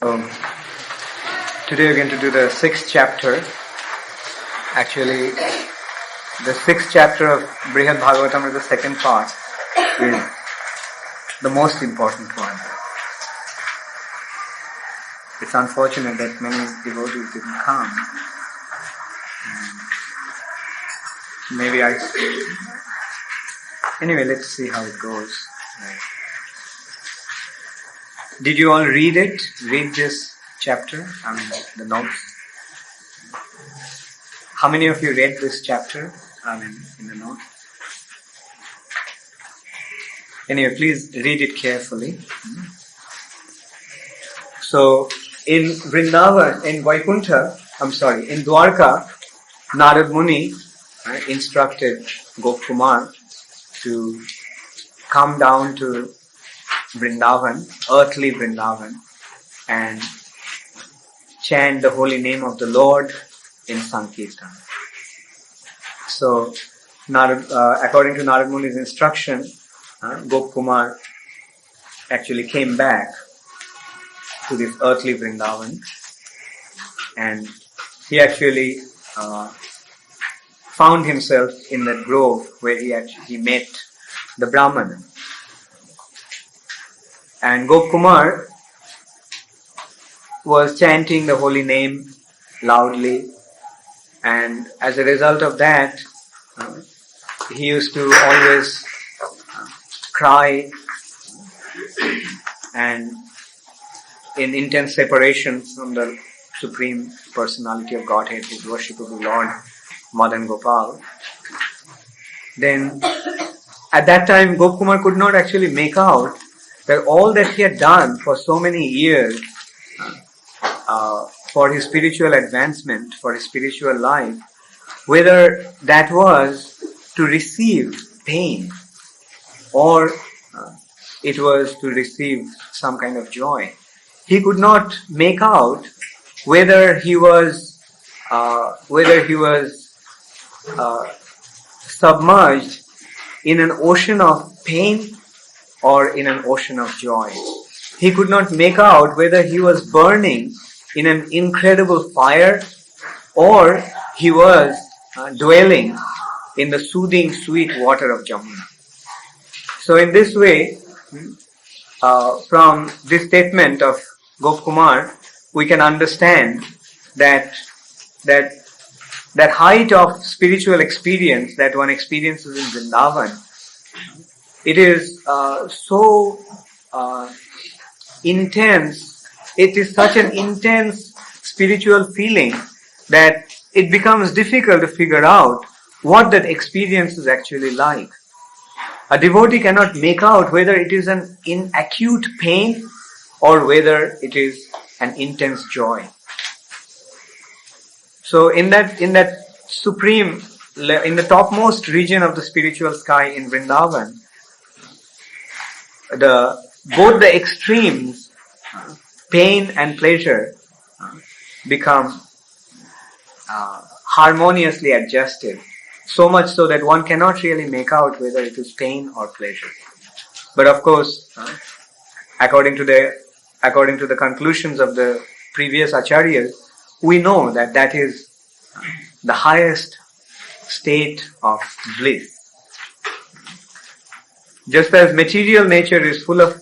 Um, Today we're going to do the 6th chapter. Actually, the 6th chapter of Brihad Bhagavatamrta, the second part, is the most important one. It's unfortunate that many devotees didn't come. Anyway, let's see how it goes. Did you all read it? Read this chapter? The notes. How many of you read this chapter? In the notes. Anyway, please read it carefully. So, in Vrindavan, in Dwarka, Narad Muni instructed Gopkumar to come down to Vrindavan, earthly Vrindavan, and chant the holy name of the Lord in Sankirtan. So, according to Narad Muni's instruction, Gopkumar actually came back to this earthly Vrindavan, and he actually found himself in that grove where he met the Brahmana. And Gopkumar was chanting the holy name loudly, and as a result of that, he used to always cry and in intense separation from the Supreme Personality of Godhead, his worshipable Lord, Madan Gopal. Then, at that time, Gopkumar could not actually make out that all that he had done for so many years for his spiritual advancement, for his spiritual life, whether that was to receive pain or it was to receive some kind of joy. He could not make out whether he was submerged in an ocean of pain or in an ocean of joy. He could not make out whether he was burning in an incredible fire or he was dwelling in the soothing sweet water of Jamuna. So in this way, from this statement of Gopkumar, we can understand that height of spiritual experience that one experiences in Vrindavan, it is so intense, it is such an intense spiritual feeling that it becomes difficult to figure out what that experience is actually like. A devotee cannot make out whether it is an acute pain or whether it is an intense joy. So in the topmost region of the spiritual sky in Vrindavan, both the extremes, pain and pleasure, become harmoniously adjusted. So much so that one cannot really make out whether it is pain or pleasure. But of course, according to the conclusions of the previous acharyas, we know that is the highest state of bliss. Just as material nature is full of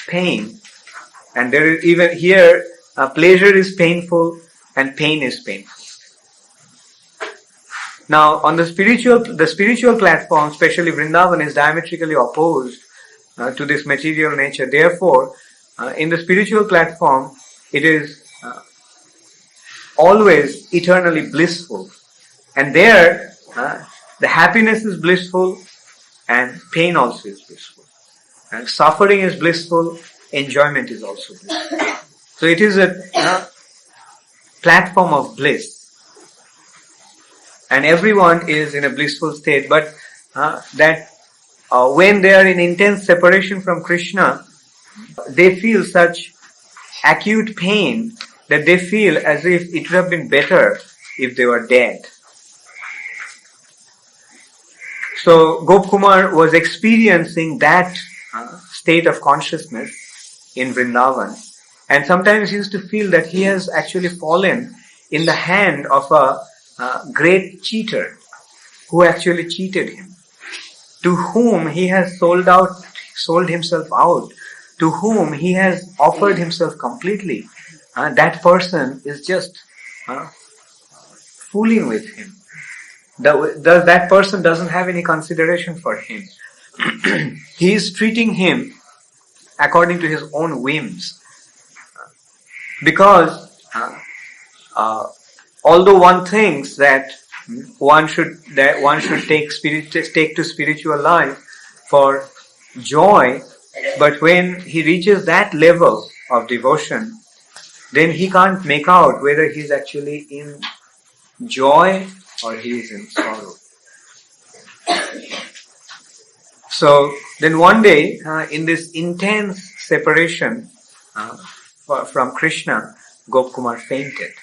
pain, and there is even here pleasure is painful and pain is painful. Now, on the spiritual platform, especially Vrindavan, is diametrically opposed to this material nature. Therefore, in the spiritual platform, it is always eternally blissful. And there, the happiness is blissful and pain also is blissful. And suffering is blissful, enjoyment is also blissful. So it is a platform of bliss. And everyone is in a blissful state, but when they are in intense separation from Krishna, they feel such acute pain that they feel as if it would have been better if they were dead. So Gopkumar was experiencing that state of consciousness in Vrindavan, And sometimes he used to feel that he has actually fallen in the hand of a great cheater who actually cheated him, to whom he has sold himself out, to whom he has offered himself completely. That person is just fooling with him. That person doesn't have any consideration for him. He is treating him according to his own whims. Because although one thinks that one should take to spiritual life for joy, but when he reaches that level of devotion, then he can't make out whether he's actually in joy or he is in sorrow. So then one day, in this intense separation from Krishna, Gopkumar fainted.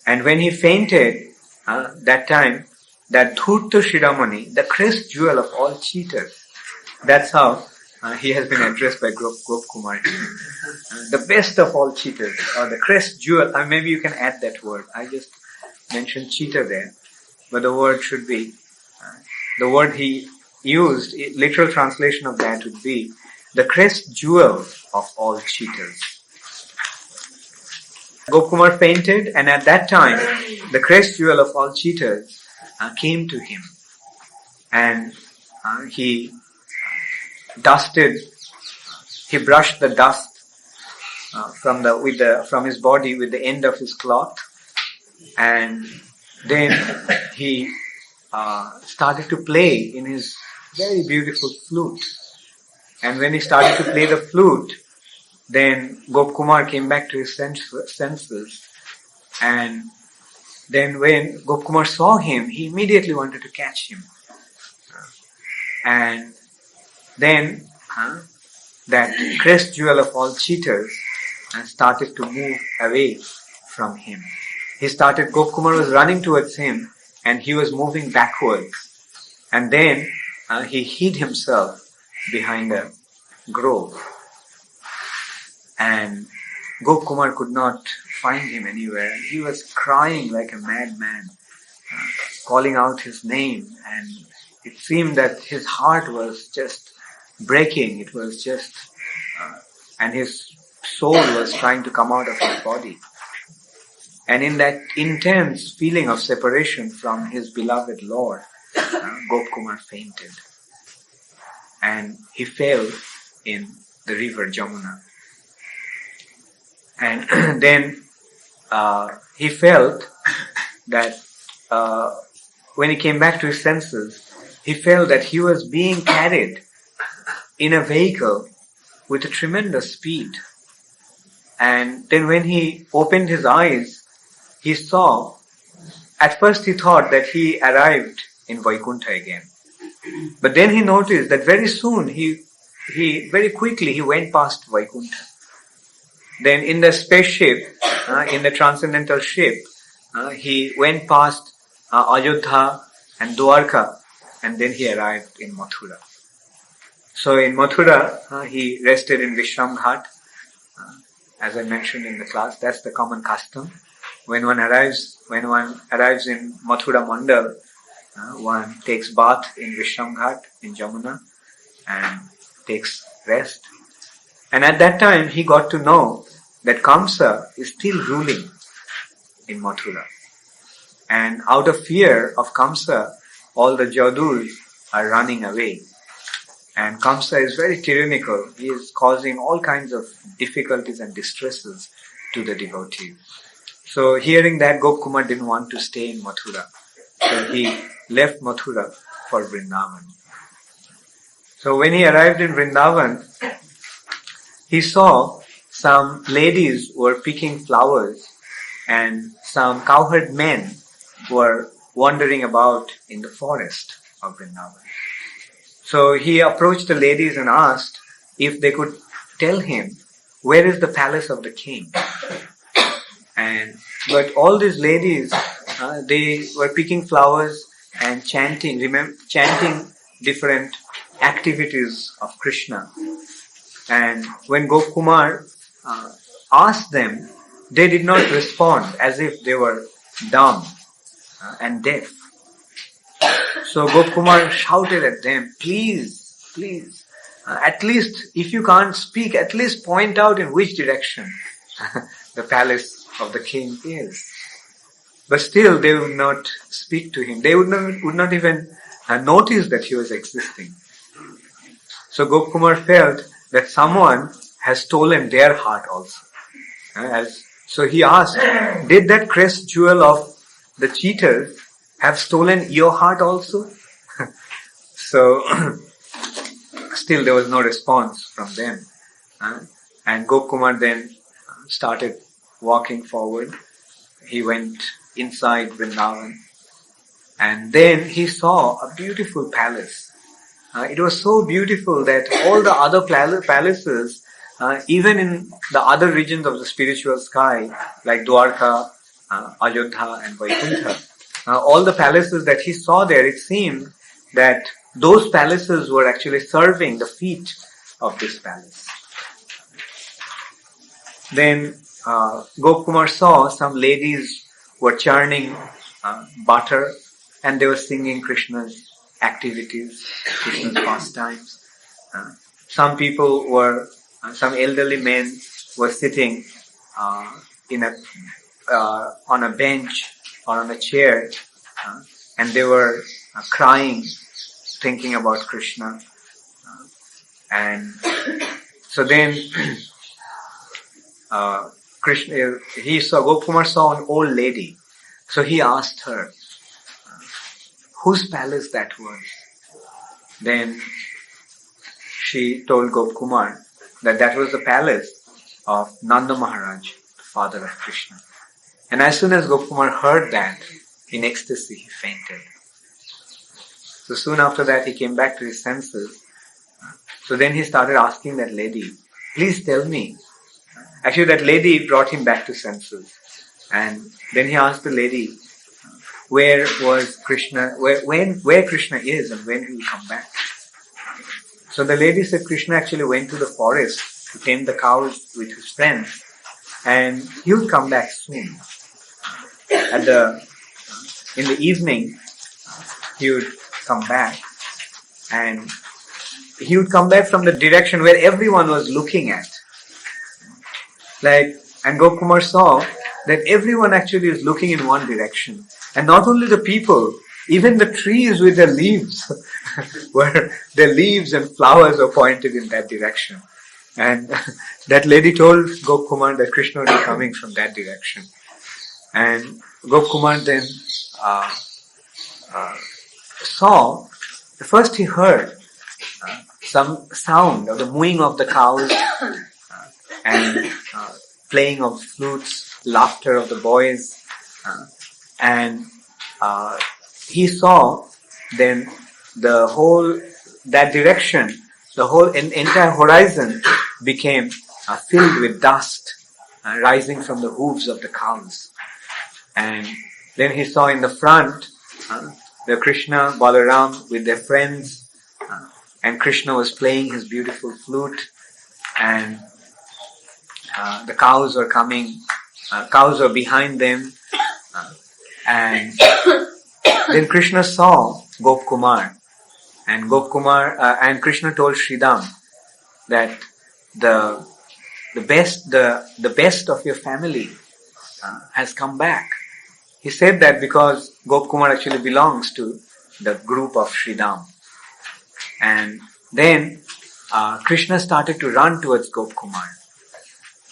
And when he fainted, that time, that Dhurta Shidamani, the crest jewel of all cheaters, that's how he has been addressed by Gopkumar. The best of all cheaters, or the crest jewel, maybe you can add that word. I just mentioned cheater there, but the word should be, the word he used, literal translation of that would be the crest jewel of all cheaters. Gopkumar fainted, and at that time, the crest jewel of all cheaters came to him, and he brushed the dust from his body with the end of his cloth, and then he started to play in his very beautiful flute. And when he started to play the flute, then Gopkumar came back to his senses. And then when Gopkumar saw him, he immediately wanted to catch him. And then that crest jewel of all cheaters started to move away from him. Gopkumar was running towards him, and he was moving backwards. And then he hid himself behind a grove. And Gopkumar could not find him anywhere. He was crying like a madman, calling out his name, and it seemed that his heart was just breaking. It was just, and his soul was trying to come out of his body. And in that intense feeling of separation from his beloved Lord, Gopkumar fainted. And he fell in the river Jamuna. And then he felt that when he came back to his senses, he felt that he was being carried in a vehicle with a tremendous speed. And then when he opened his eyes, he saw, at first he thought that he arrived in Vaikuntha again. But then he noticed that very soon, very quickly he went past Vaikuntha. Then in the spaceship, in the transcendental ship, he went past Ayodhya and Dwarka, and then he arrived in Mathura. So in Mathura, he rested in Vishram Ghat. As I mentioned in the class, that's the common custom. When one arrives in Mathura Mandal, one takes bath in Vishram Ghat in Jamuna and takes rest. And at that time, he got to know that Kamsa is still ruling in Mathura. And out of fear of Kamsa, all the Jadus are running away. And Kamsa is very tyrannical. He is causing all kinds of difficulties and distresses to the devotees. So hearing that, Gopkumar didn't want to stay in Mathura. So he left Mathura for Vrindavan. So when he arrived in Vrindavan, he saw some ladies were picking flowers and some cowherd men were wandering about in the forest of Vrindavan. So he approached the ladies and asked if they could tell him where is the palace of the king. But all these ladies, they were picking flowers and chanting different activities of Krishna. And when Gopkumar asked them, they did not respond, as if they were dumb and deaf. So Gopkumar shouted at them, please, please, at least if you can't speak, at least point out in which direction the palace of the king is. But still they would not speak to him. They would not even notice that he was existing. So Gopkumar felt that someone has stolen their heart also. So he asked, did that crest jewel of the cheaters have stolen your heart also? So still there was no response from them. And Gopkumar then started walking forward. He went inside Vrindavan. And then he saw a beautiful palace. It was so beautiful that all the other palaces, even in the other regions of the spiritual sky, like Dwarka, Ayodhya and Vaikuntha, all the palaces that he saw there, it seemed that those palaces were actually serving the feet of this palace. Then Gopkumar saw some ladies were churning butter and they were singing Krishna's activities, Krishna's pastimes. Some people were, some elderly men were sitting on a bench or on a chair, and they were crying, thinking about Krishna. And so then Gopkumar saw an old lady. So he asked her, whose palace that was? Then she told Gopkumar that was the palace of Nanda Maharaj, the father of Krishna. And as soon as Gopkumar heard that, in ecstasy he fainted. So soon after that he came back to his senses. So then he started asking that lady, please tell me. Actually that lady brought him back to senses. And then he asked the lady, where was Krishna, where Krishna is and when he will come back. So the lady said Krishna actually went to the forest to tend the cows with his friends and he would come back soon. In the evening, he would come back and he would come back from the direction where everyone was looking at. And Gopkumar saw that everyone actually is looking in one direction. And not only the people, even the trees with their leaves, where their leaves and flowers were pointed in that direction. And that lady told Gopkumar that Krishna would be coming from that direction. And Gopkumar then saw, first he heard some sound of the mooing of the cows and playing of flutes, laughter of the boys. And he saw then that direction, the whole entire horizon became filled with dust rising from the hooves of the cows. And then he saw in the front the Krishna, Balaram with their friends, and Krishna was playing his beautiful flute, and the cows were coming, cows were behind them, and then Krishna saw Gopkumar, and Krishna told Sridham that the best of your family has come back. He said that because Gopkumar actually belongs to the group of Sridham. And then Krishna started to run towards Gopkumar.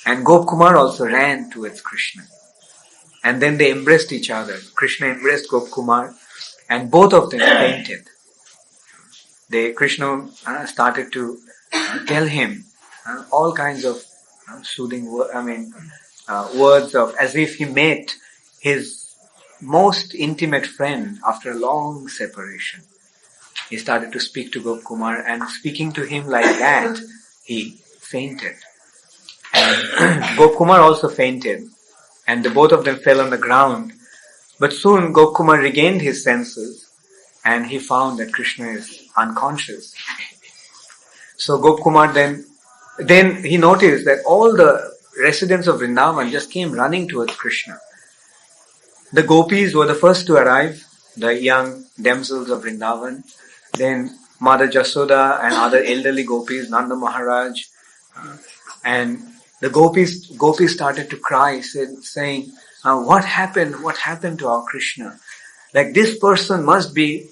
And Gopkumar also ran towards Krishna. And then they embraced each other. Krishna embraced Gopkumar and both of them fainted. Krishna started to tell him all kinds of soothing words of as if he met his most intimate friend after a long separation. He started to speak to Gopkumar, and speaking to him like that, he fainted. And Gopkumar also fainted, and the both of them fell on the ground. But soon Gopkumar regained his senses, and he found that Krishna is unconscious. So Gopkumar then he noticed that all the residents of Vrindavan just came running towards Krishna. The gopis were the first to arrive, the young damsels of Vrindavan. Then Mother Jasoda and other elderly gopis, Nanda Maharaj, and the gopis started to cry, saying, "What happened? What happened to our Krishna? Like this person must be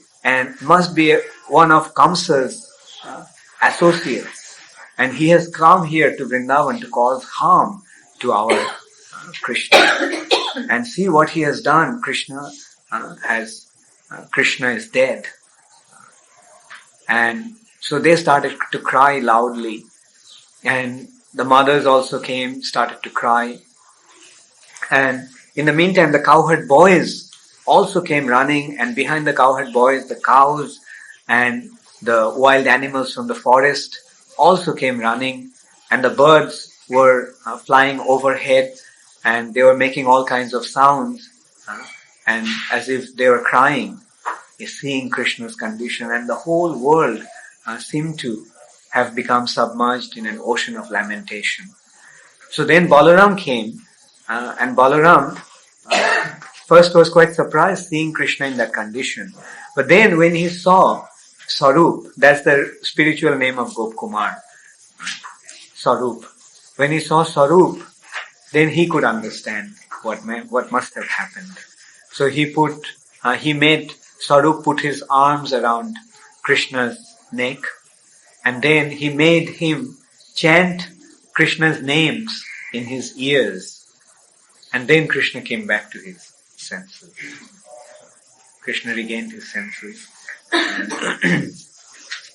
one of Kamsa's associates, and he has come here to Vrindavan to cause harm to our Krishna. And see what he has done. Krishna is dead." And so they started to cry loudly, and the mothers also started to cry. And in the meantime, the cowherd boys also came running, and behind the cowherd boys, the cows and the wild animals from the forest also came running, and the birds were flying overhead, and they were making all kinds of sounds, and as if they were crying, seeing Krishna's condition, and the whole world seemed to have become submerged in an ocean of lamentation. So then Balaram came, and Balaram first was quite surprised seeing Krishna in that condition. But then when he saw Sarup, that's the spiritual name of Gopkumar, Sarup. When he saw Sarup, then he could understand what must have happened. So he made Sarup put his arms around Krishna's neck, and then he made him chant Krishna's names in his ears. And then Krishna came back to his senses. Krishna regained his senses.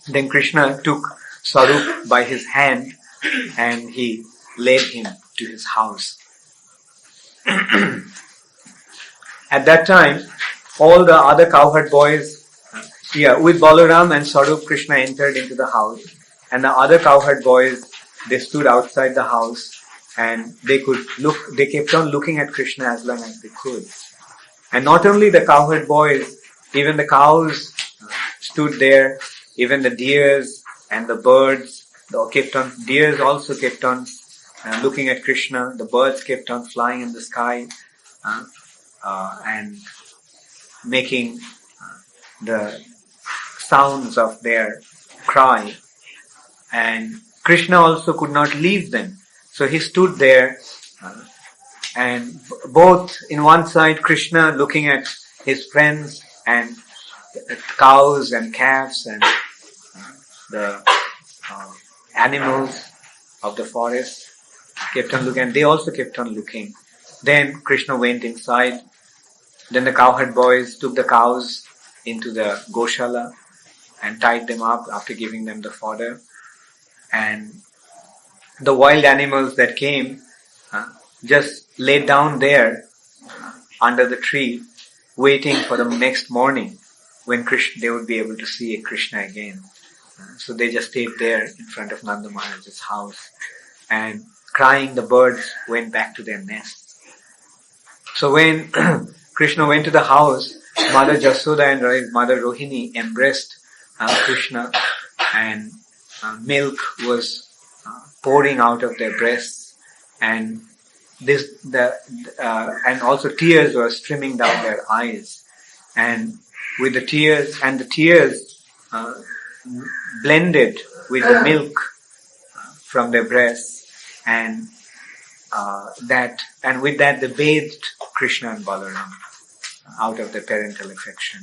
Then Krishna took Sarup by his hand and he led him to his house. At that time, all the other cowherd boys, with Balaram and Sarup, Krishna entered into the house, and the other cowherd boys, they stood outside the house, and they kept on looking at Krishna as long as they could. And not only the cowherd boys, even the cows stood there, even the deers and the birds, deers also kept on looking at Krishna, the birds kept on flying in the sky, and making the sounds of their cry. And Krishna also could not leave them. So he stood there, and both in one side Krishna looking at his friends and cows and calves and the animals of the forest kept on looking, and they also kept on looking. Then Krishna went inside. Then the cowherd boys took the cows into the Goshala and tied them up after giving them the fodder. And the wild animals that came just laid down there under the tree, waiting for the next morning when they would be able to see Krishna again. So they just stayed there in front of Nanda Maharaj's house, and crying the birds went back to their nests. So when Krishna went to the house, Mother Jasoda and Mother Rohini embraced Krishna, and milk was pouring out of their breasts, and and also tears were streaming down their eyes, and the tears blended with the milk from their breasts, and with that they bathed Krishna and Balaram out of their parental affection.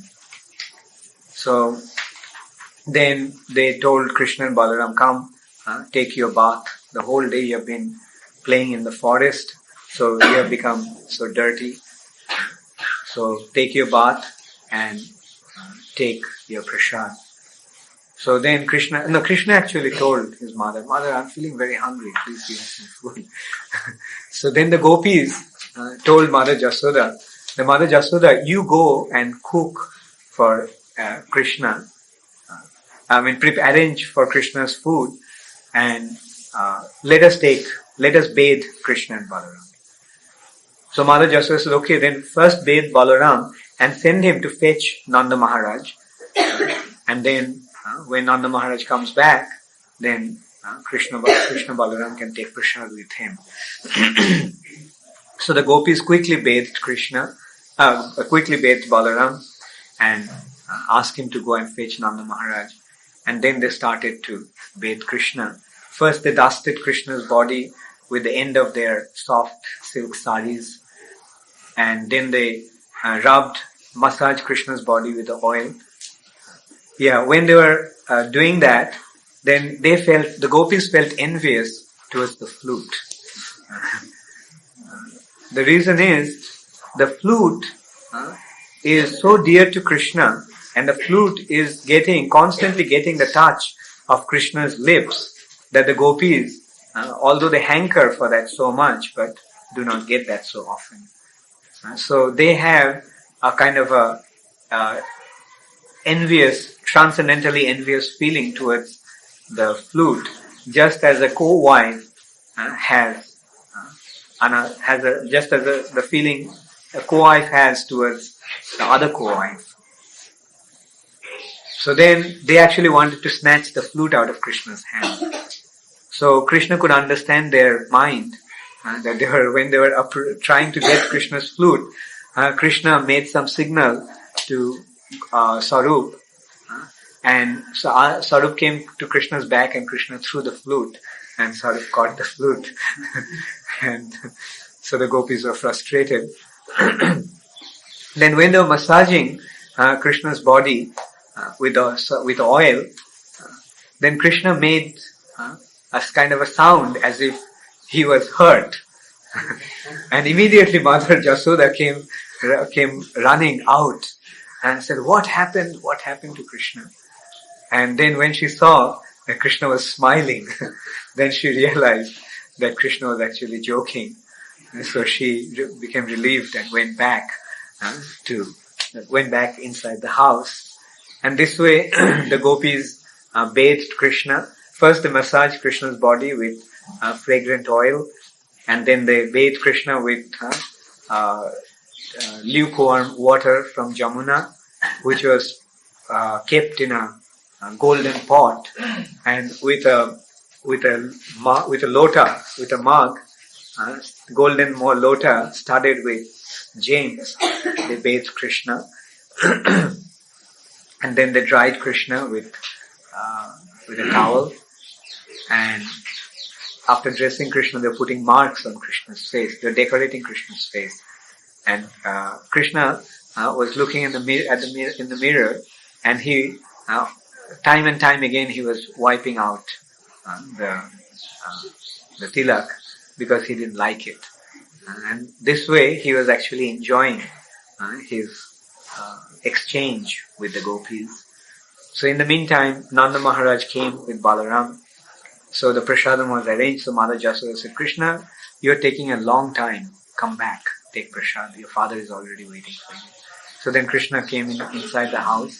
So then they told Krishna and Balaram, "Come, take your bath. The whole day you have been playing in the forest, so you have become so dirty. So take your bath and take your prasad." So then Krishna actually told his mother, "Mother, I'm feeling very hungry. Please give me some food." So then the gopis told Mother Jasoda, "Mother Jasoda, you go and cook for Krishna. Arrange for Krishna's food, and let us bathe Krishna and Balaram." So Mother Jasoda said, "Okay, then first bathe Balaram and send him to fetch Nanda Maharaj, and then when Nanda Maharaj comes back, then Krishna Balaram can take prasad with him. So the gopis quickly bathed Balaram and asked him to go and fetch Nanda Maharaj. And then they started to bathe Krishna. First they dusted Krishna's body with the end of their soft silk saris. And then they massaged Krishna's body with the oil. Yeah, when they were doing that, then the gopis felt envious towards the flute. The reason is, the flute is so dear to Krishna, and the flute is constantly getting the touch of Krishna's lips, that the gopis, although they hanker for that so much, but do not get that so often. So they have a kind of a transcendentally envious feeling towards the flute, just as a co-wife the feeling a co-wife has towards the other co-wife. So then they actually wanted to snatch the flute out of Krishna's hand. So Krishna could understand their mind, that when they were trying to get Krishna's flute, Krishna made some signal to Sarup, and so Sarup came to Krishna's back and Krishna threw the flute, and Sarup caught the flute. And so the gopis were frustrated. Then when they were massaging Krishna's body with oil, then Krishna made a kind of a sound as if he was hurt. And immediately Mother Jasoda came running out and said, "What happened? What happened to Krishna?" And then when she saw that Krishna was smiling, then she realized that Krishna was actually joking. And so she became relieved and went back inside the house. And this way the gopis bathed Krishna. First they massaged Krishna's body with fragrant oil, and then they bathed Krishna with lukewarm water from Jamuna, which was kept in a golden pot, and with a mug, golden lota studded with gems, they bathed Krishna. And then they dried Krishna with a towel, and after dressing Krishna, they're putting marks on Krishna's face. They're decorating Krishna's face. And Krishna was looking in the mirror, and he time and time again he was wiping out the tilak because he didn't like it. And this way he was actually enjoying his exchange with the gopis. So in the meantime, Nanda Maharaj came with Balaram. So the prasadam was arranged. So Mother Jasoda said, "Krishna, you're taking a long time. Come back, take prasad. Your father is already waiting for you." So then Krishna came inside the house,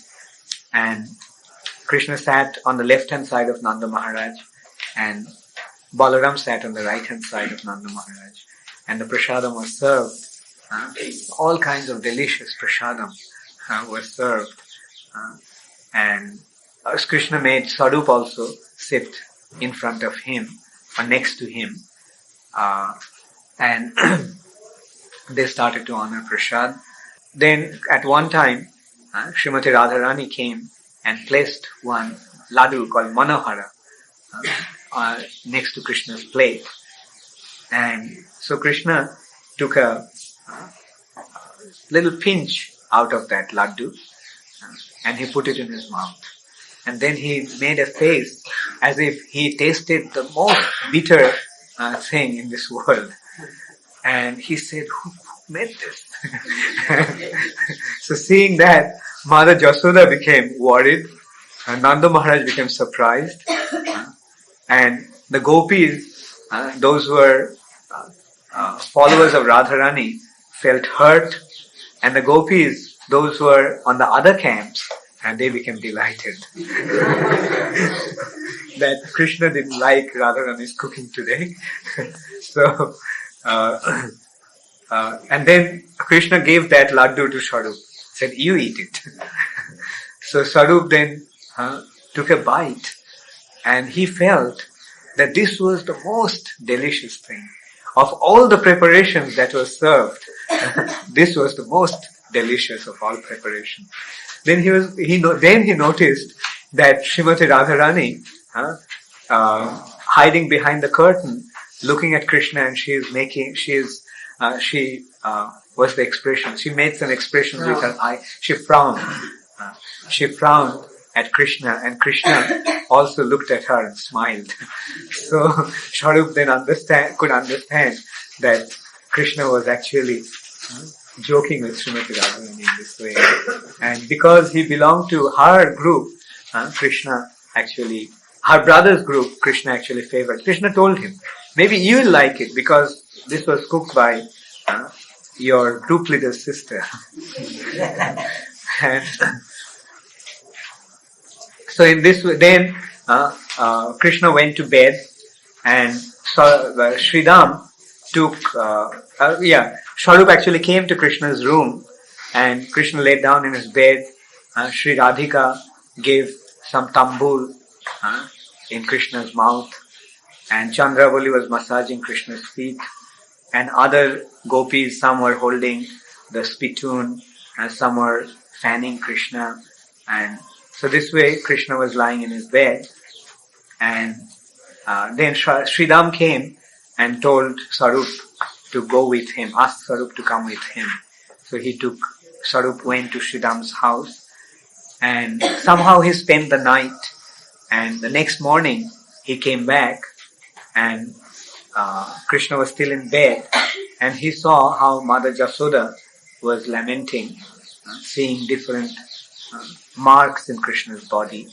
and Krishna sat on the left-hand side of Nanda Maharaj, and Balaram sat on the right-hand side of Nanda Maharaj. And the prasadam was served. All kinds of delicious prasadam were served. And Krishna made Sarup also sit in front of him or next to him. And they started to honor prasad. Then at one time, Srimati Radharani came and placed one laddu called Manohara next to Krishna's plate. And so Krishna took a little pinch out of that laddu and he put it in his mouth. And then he made a face as if he tasted the most bitter thing in this world. And he said, "Who made this?" So seeing that, Mother Jasoda became worried, and Nanda Maharaj became surprised, and the gopis, those who were followers of Radharani, felt hurt, and the gopis, those who were on the other camps, and they became delighted that Krishna didn't like Radharani's cooking today. So, and then Krishna gave that laddu to Sarup, said, "You eat it." So Sarup then took a bite, and he felt that this was the most delicious thing. Of all the preparations that were served, this was the most delicious of all preparations. Then he noticed that Srimati Radharani, hiding behind the curtain, looking at Krishna, and she was the expression. She made some expressions with her eye. She frowned. She frowned at Krishna, and Krishna also looked at her and smiled. So Charu then could understand that Krishna was actually joking with Srimati Radharani in this way. And because he belonged to her group, Krishna actually, her brother's group, Krishna actually favored. Krishna told him, maybe you will like it because this was cooked by your group leader's sister. And so in this way, then Krishna went to bed, and Sridham took, Swarup actually came to Krishna's room, and Krishna laid down in his bed. Sri Radhika gave some tambul in Krishna's mouth, and Chandravali was massaging Krishna's feet, and other gopis, some were holding the spittoon, and some were fanning Krishna, and so this way Krishna was lying in his bed, and then Sridham came and told Swarup to go with him, asked Swarup to come with him. So Swarup went to Sridham's house, and somehow he spent the night, and the next morning he came back, and Krishna was still in bed, and he saw how Mother Jasoda was lamenting, seeing different marks in Krishna's body.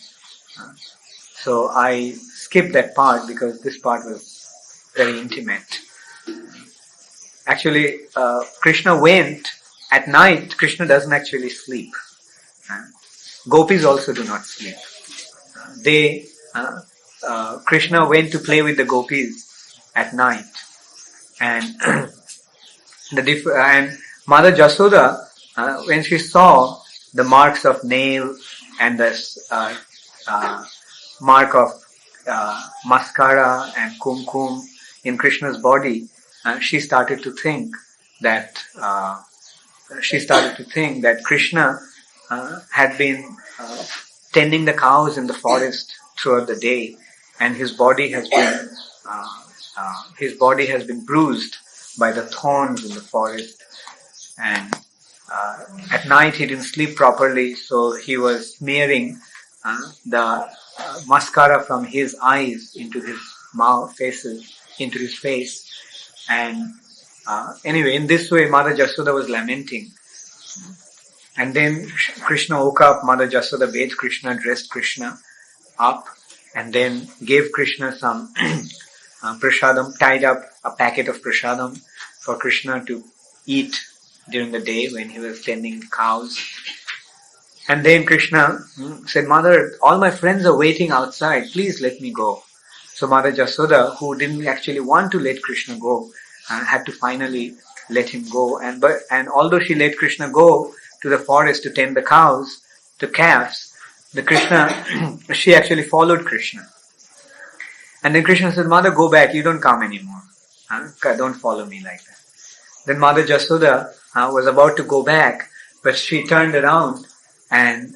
So I skipped that part because this part was very intimate. Actually, Krishna went at night. Krishna doesn't actually sleep. Gopis also do not sleep. Krishna went to play with the gopis at night, and and Mother Jasoda, when she saw the marks of nail and the mark of mascara and kumkum in Krishna's body, she started to think that Krishna had been tending the cows in the forest throughout the day, and his body has been bruised by the thorns in the forest, and at night he didn't sleep properly, so he was smearing the mascara from his eyes into his into his face. And anyway, in this way, Mother Jasoda was lamenting. And then Krishna woke up, Mother Jasoda bathed Krishna, dressed Krishna up, and then gave Krishna some prasadam, tied up a packet of prasadam for Krishna to eat during the day when he was tending cows. And then Krishna said, Mother, all my friends are waiting outside, please let me go. So Mother Jasoda, who didn't actually want to let Krishna go, had to finally let him go. And although she let Krishna go to the forest to tend the cows, the calves, she actually followed Krishna. And then Krishna said, Mother, go back, you don't come anymore. Don't follow me like that. Then Mother Jasoda was about to go back, but she turned around and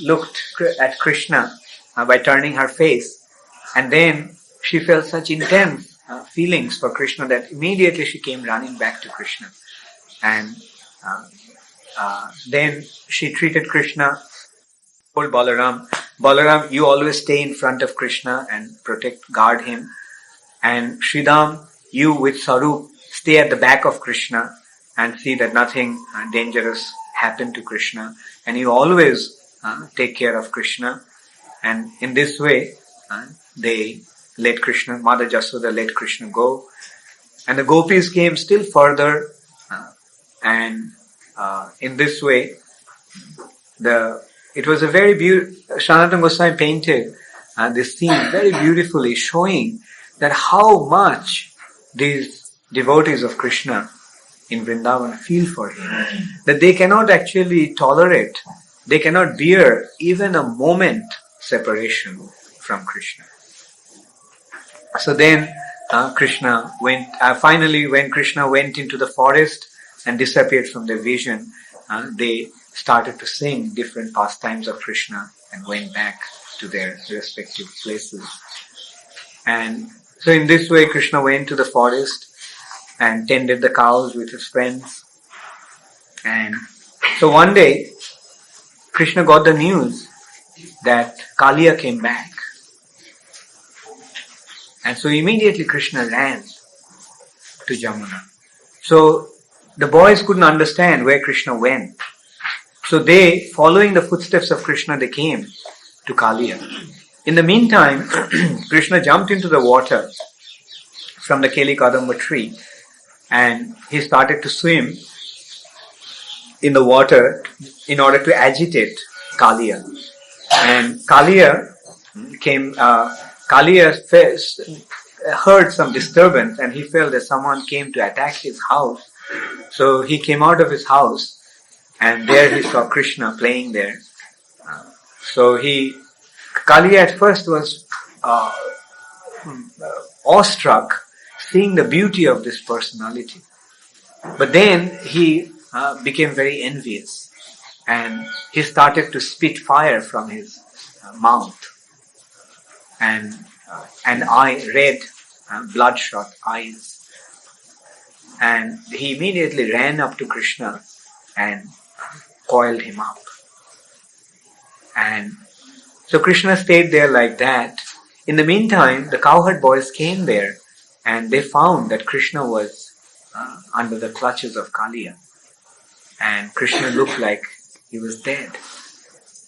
looked at Krishna by turning her face. And then she felt such intense feelings for Krishna that immediately she came running back to Krishna. And then she treated Krishna, told Balaram, you always stay in front of Krishna and guard him. And Sridham, you with Swarup, stay at the back of Krishna and see that nothing dangerous happen to Krishna. And you always take care of Krishna. And in this way, they let Krishna, Mother Jasoda let Krishna go. And the gopis came still further, and in this way, it was a very beautiful, Sanatana Goswami painted this scene very beautifully, showing that how much these devotees of Krishna in Vrindavan feel for him. That they cannot actually tolerate, they cannot bear even a moment separation from Krishna. So then Krishna went, finally when Krishna went into the forest and disappeared from their vision, they started to sing different pastimes of Krishna and went back to their respective places. And so in this way Krishna went to the forest and tended the cows with his friends. And so one day Krishna got the news that Kaliya came back. And so immediately Krishna ran to Jamuna. So the boys couldn't understand where Krishna went. So they, following the footsteps of Krishna, they came to Kaliya. In the meantime, Krishna jumped into the water from the Keli Kadamba tree and he started to swim in the water in order to agitate Kaliya. And Kaliya first heard some disturbance and he felt that someone came to attack his house. So he came out of his house and there he saw Krishna playing there. So Kaliya at first was awestruck seeing the beauty of this personality. But then he became very envious and he started to spit fire from his mouth and red bloodshot eyes. And he immediately ran up to Krishna and coiled him up. And so Krishna stayed there like that. In the meantime, the cowherd boys came there and they found that Krishna was under the clutches of Kaliya. And Krishna looked like he was dead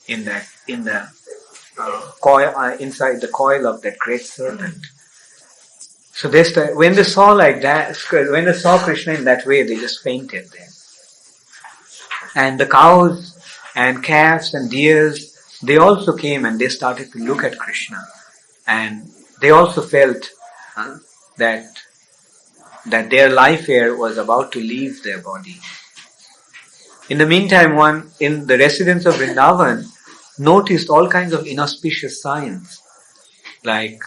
inside the coil of that great serpent. So when they saw Krishna in that way, they just fainted there. And the cows and calves and deers, they also came and they started to look at Krishna. And they also felt that their life air was about to leave their body. In the meantime, one in the residents of Vrindavan noticed all kinds of inauspicious signs, like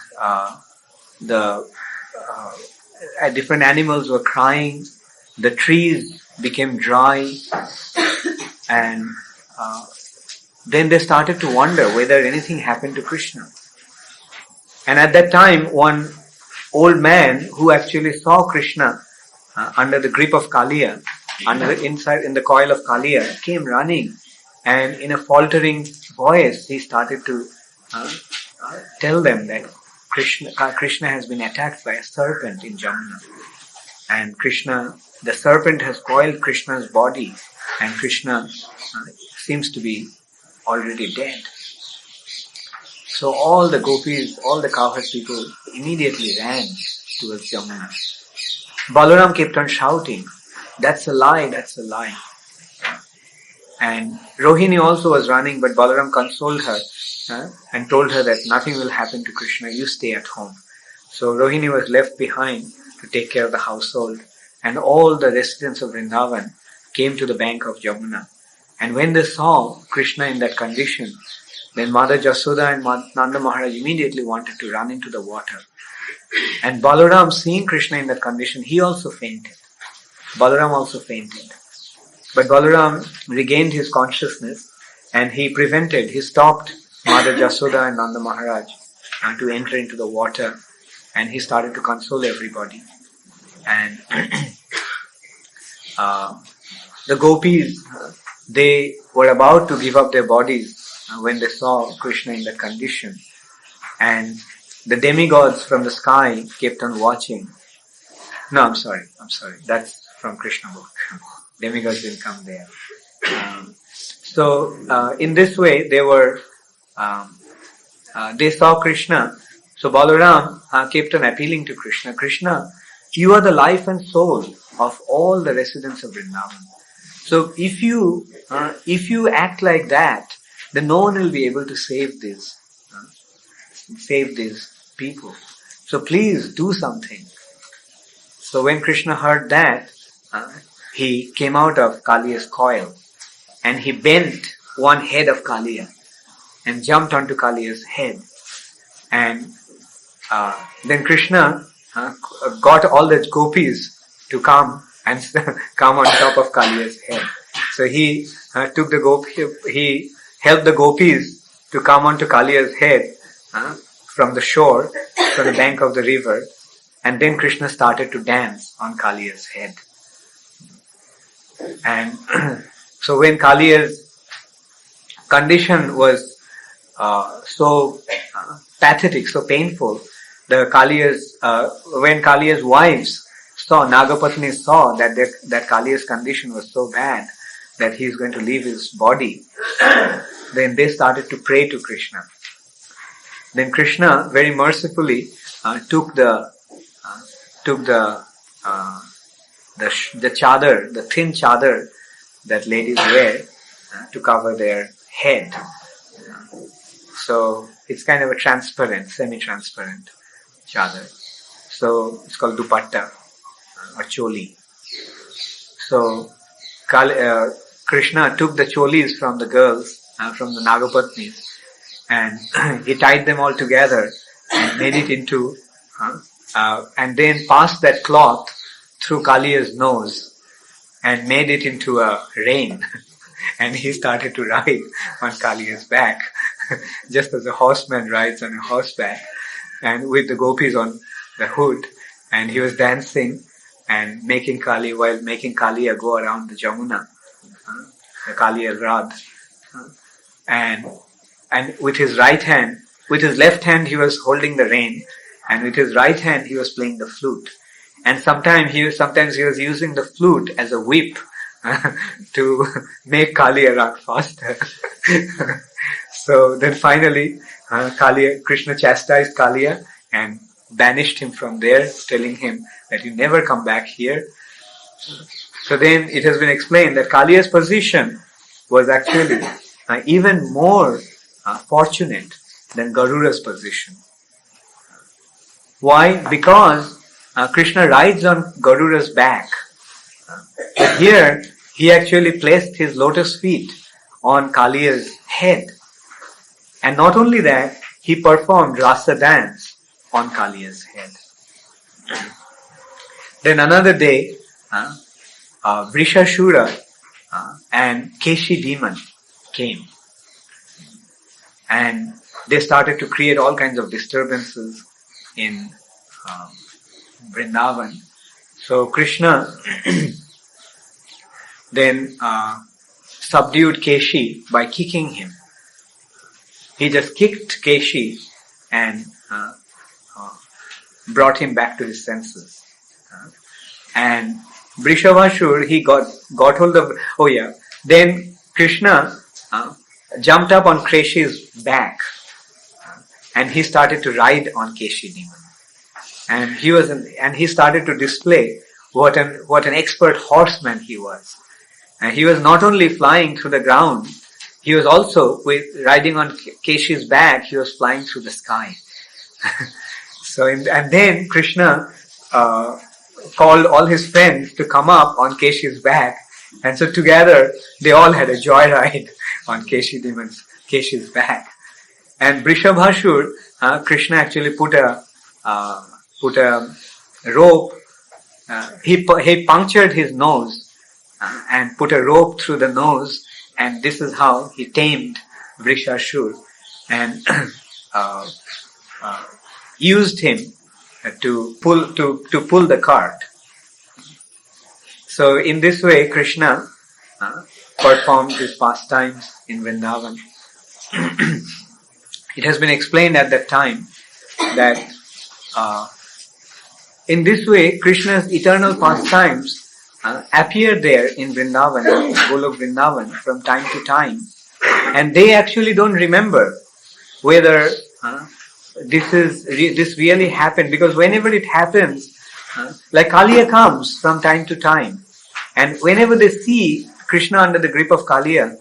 different animals were crying, the trees became dry, and then they started to wonder whether anything happened to Krishna. And at that time, one old man who actually saw Krishna under the grip of Kaliya, inside in the coil of Kaliya, came running, and in a faltering voice, he started to tell them that Krishna has been attacked by a serpent in Jamuna, and the serpent has coiled Krishna's body, and Krishna seems to be already dead. So all the gopis, all the cowherd people immediately ran towards Jamuna. Balaram kept on shouting, "That's a lie, that's a lie." And Rohini also was running, but Balaram consoled her and told her that nothing will happen to Krishna, you stay at home. So Rohini was left behind to take care of the household, and all the residents of Vrindavan came to the bank of Jamuna. And when they saw Krishna in that condition, then Mother Jasoda and Nanda Maharaj immediately wanted to run into the water. And Balaram, seeing Krishna in that condition, he also fainted. Balaram also fainted. But Balaram regained his consciousness and he stopped Mother Jasoda and Nanda Maharaj to enter into the water, and he started to console everybody. And the gopis, they were about to give up their bodies when they saw Krishna in that condition. And the demigods from the sky kept on watching. No, I'm sorry. That's from Krishna book. Demigods didn't come there. So in this way, they saw Krishna. So Balaram kept on appealing to Krishna. Krishna, you are the life and soul of all the residents of Vrindavan. So if you act like that, then no one will be able to save these people. So please do something. So when Krishna heard that, he came out of Kaliya's coil and he bent one head of Kaliya and jumped onto Kaliya's head. And then Krishna got all the gopis to come and come on top of Kaliya's head. So he took the he helped the gopis to come onto Kaliya's head from the shore, from the bank of the river, and then Krishna started to dance on Kaliya's head. And so when Kaliya's condition was so pathetic, so painful, when Kaliya's wives saw, Nagapatni saw that Kaliya's condition was so bad that he is going to leave his body, then they started to pray to Krishna. Then Krishna very mercifully took the chadar, the thin chadar that ladies wear to cover their head. So it's kind of a transparent, semi-transparent chadar. So it's called dupatta or choli. So Krishna took the cholis from the girls, from the Nagapatnis, and he tied them all together and made it into, and then passed that cloth through Kaliya's nose and made it into a rein. And he started to ride on Kaliya's back, just as a horseman rides on a horseback, and with the gopis on the hood. And he was dancing and making Kaliya go around the Jamuna, the Kaliya Radh. And with his left hand he was holding the rein, and with his right hand he was playing the flute. And sometimes he was using the flute as a whip to make Kaliya run faster. So then finally, Krishna chastised Kaliya and banished him from there, telling him that you never come back here. So then it has been explained that Kaliya's position was actually even more fortunate than Garuda's position. Why? Because Krishna rides on Garuda's back. But here, he actually placed his lotus feet on Kaliya's head. And not only that, he performed rasa dance on Kaliya's head. Then another day, Vrishashura and Keshi demon came. And they started to create all kinds of disturbances in Vrindavan. So Krishna then subdued Keshi by kicking him. He just kicked Keshi and brought him back to his senses. And Vrishabhasur, he got hold of... Then Krishna jumped up on Keshi's back and he started to ride on Keshi demon. And he started to display what an expert horseman he was. And he was not only flying through the ground, he was also riding on Keshi's back. He was flying through the sky. And then Krishna called all his friends to come up on Keshi's back, and so together they all had a joyride on Keshi's back. And Vrishabhasur, Krishna actually put a rope. He punctured his nose and put a rope through the nose, and this is how he tamed Vrishashur and used him to pull the cart. So in this way, Krishna performed his pastimes in Vrindavan. It has been explained at that time that in this way, Krishna's eternal pastimes appear there in Vrindavan, Golok Vrindavan, from time to time, and they actually don't remember whether this really happened, because whenever it happens, like Kaliya comes from time to time, and whenever they see Krishna under the grip of Kaliya,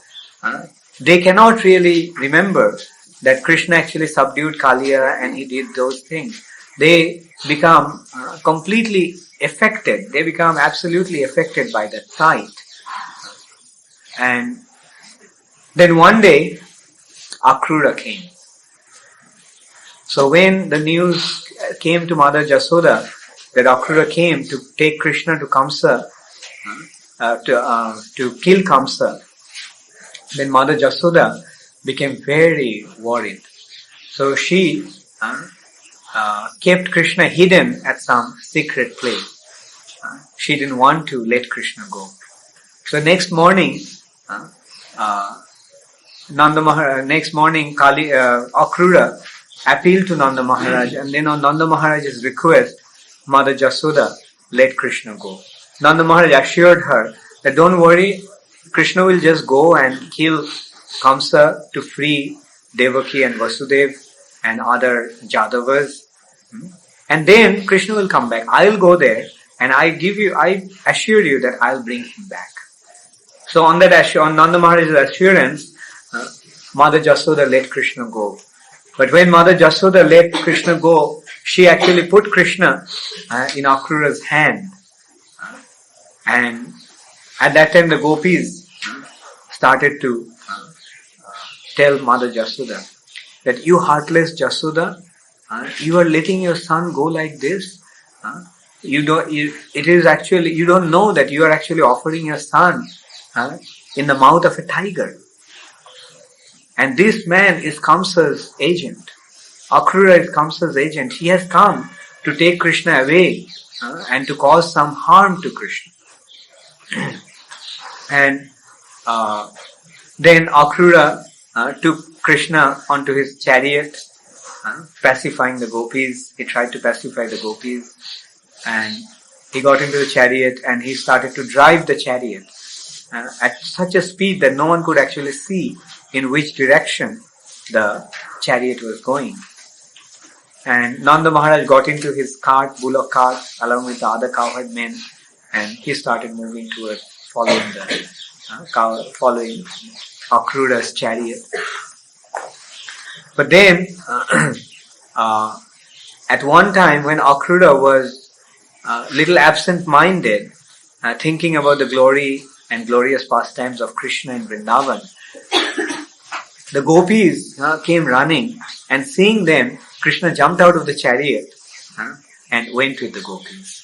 they cannot really remember that Krishna actually subdued Kaliya and he did those things. They become completely affected. They become absolutely affected by that sight. And then one day, Akrura came. So when the news came to Mother Jasoda that Akrura came to take Krishna to Kamsa, to kill Kamsa, then Mother Jasoda became very worried. So she kept Krishna hidden at some secret place. She didn't want to let Krishna go. So next morning, Akrura appealed to Nanda Maharaj, and then on Nanda Maharaj's request, Mother Jasoda let Krishna go. Nanda Maharaj assured her that don't worry, Krishna will just go and kill Kamsa to free Devaki and Vasudev and other Jadavas. And then Krishna will come back. I will go there and I assure you that I'll bring him back. So on Nanda Maharaj's assurance, Mother Jasoda let Krishna go. But when Mother Jasoda let Krishna go, she actually put Krishna in Akrura's hand. And at that time the gopis started to tell Mother Jasoda that you heartless Jasoda, you are letting your son go like this. You don't know that you are actually offering your son in the mouth of a tiger. And this man is Kamsa's agent. Akrura is Kamsa's agent. He has come to take Krishna away and to cause some harm to Krishna. And then Akrura took Krishna onto his chariot, pacifying the gopis. He tried to pacify the gopis. And he got into the chariot and he started to drive the chariot at such a speed that no one could actually see in which direction the chariot was going. And Nanda Maharaj got into his cart, bullock cart, along with the other cowherd men, and he started moving towards following Akrura's chariot. But then, at one time when Akrura was little absent-minded, thinking about the glory and glorious pastimes of Krishna in Vrindavan, the gopis came running, and seeing them, Krishna jumped out of the chariot and went with the gopis.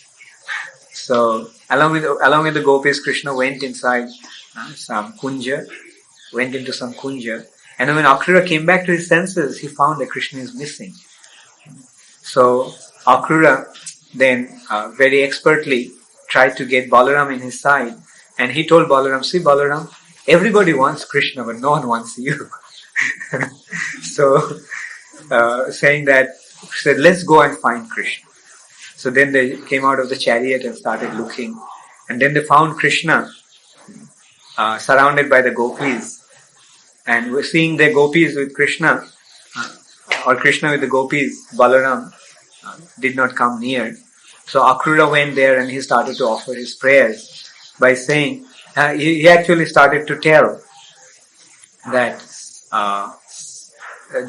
So along with the gopis, Krishna went inside some kunja, and when Akrura came back to his senses, he found that Krishna is missing. So Akrura then very expertly tried to get Balaram in his side, and he told Balaram, see Balaram, everybody wants Krishna, but no one wants you. So saying that, said, let's go and find Krishna. So then they came out of the chariot and started looking, and then they found Krishna surrounded by the gopis, and we're seeing the gopis with Krishna, or Krishna with the gopis. Balaram did not come near. So Akrura went there and he started to offer his prayers by saying, he actually started to tell that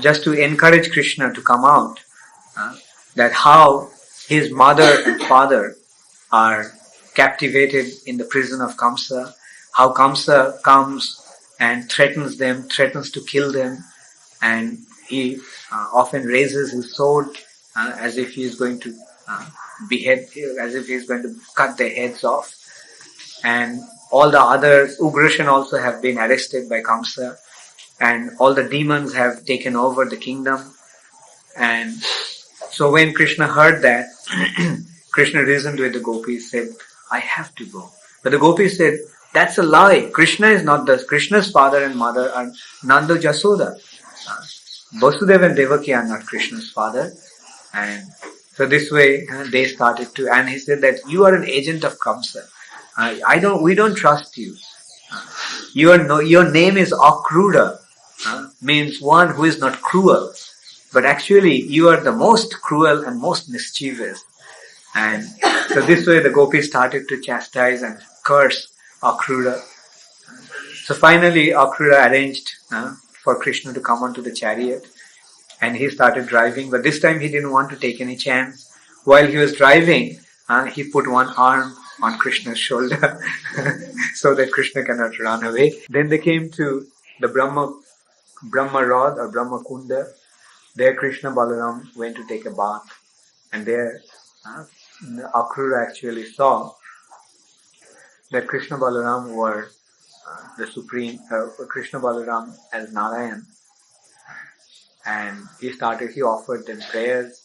just to encourage Krishna to come out, that how his mother and father are captivated in the prison of Kamsa, how Kamsa comes and threatens to kill them, and he often raises his sword as if he is going to behead, as if he is going to cut their heads off. And all the others, Ugrashan also have been arrested by Kamsa, and all the demons have taken over the kingdom. And so when Krishna heard that, Krishna reasoned with the gopis, said, I have to go. But the gopis said, that's a lie. Krishna's father and mother are Nanda Jasoda. Vasudeva and Devaki are not Krishna's father. And so this way they started to, and he said that you are an agent of Kamsa. We don't trust you. Your name is Akrura, means one who is not cruel. But actually you are the most cruel and most mischievous. And so this way the gopis started to chastise and curse Akrura. So finally Akrura arranged for Krishna to come onto the chariot, and he started driving, but this time he didn't want to take any chance. While he was driving, he put one arm on Krishna's shoulder so that Krishna cannot run away. Then they came to the Brahma Rod or Brahma Kunda, There Krishna Balaram went to take a bath, and there Akrura actually saw that Krishna Balaram were the supreme, Krishna Balaram as Narayan, and he offered them prayers,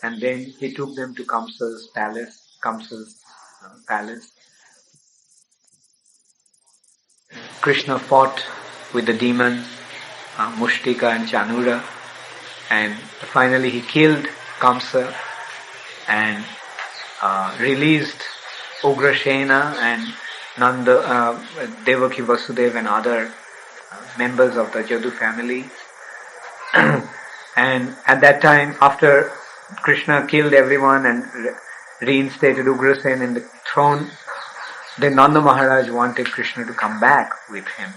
and then he took them to Kamsa's palace. Krishna fought with the demons, Mushtika and Chanura, and finally he killed Kamsa and released Ugrasena and Nanda, Devaki Vasudeva and other members of the Jadu family. And at that time, after Krishna killed everyone and reinstated Ugrasena in the throne, then Nanda Maharaj wanted Krishna to come back with him.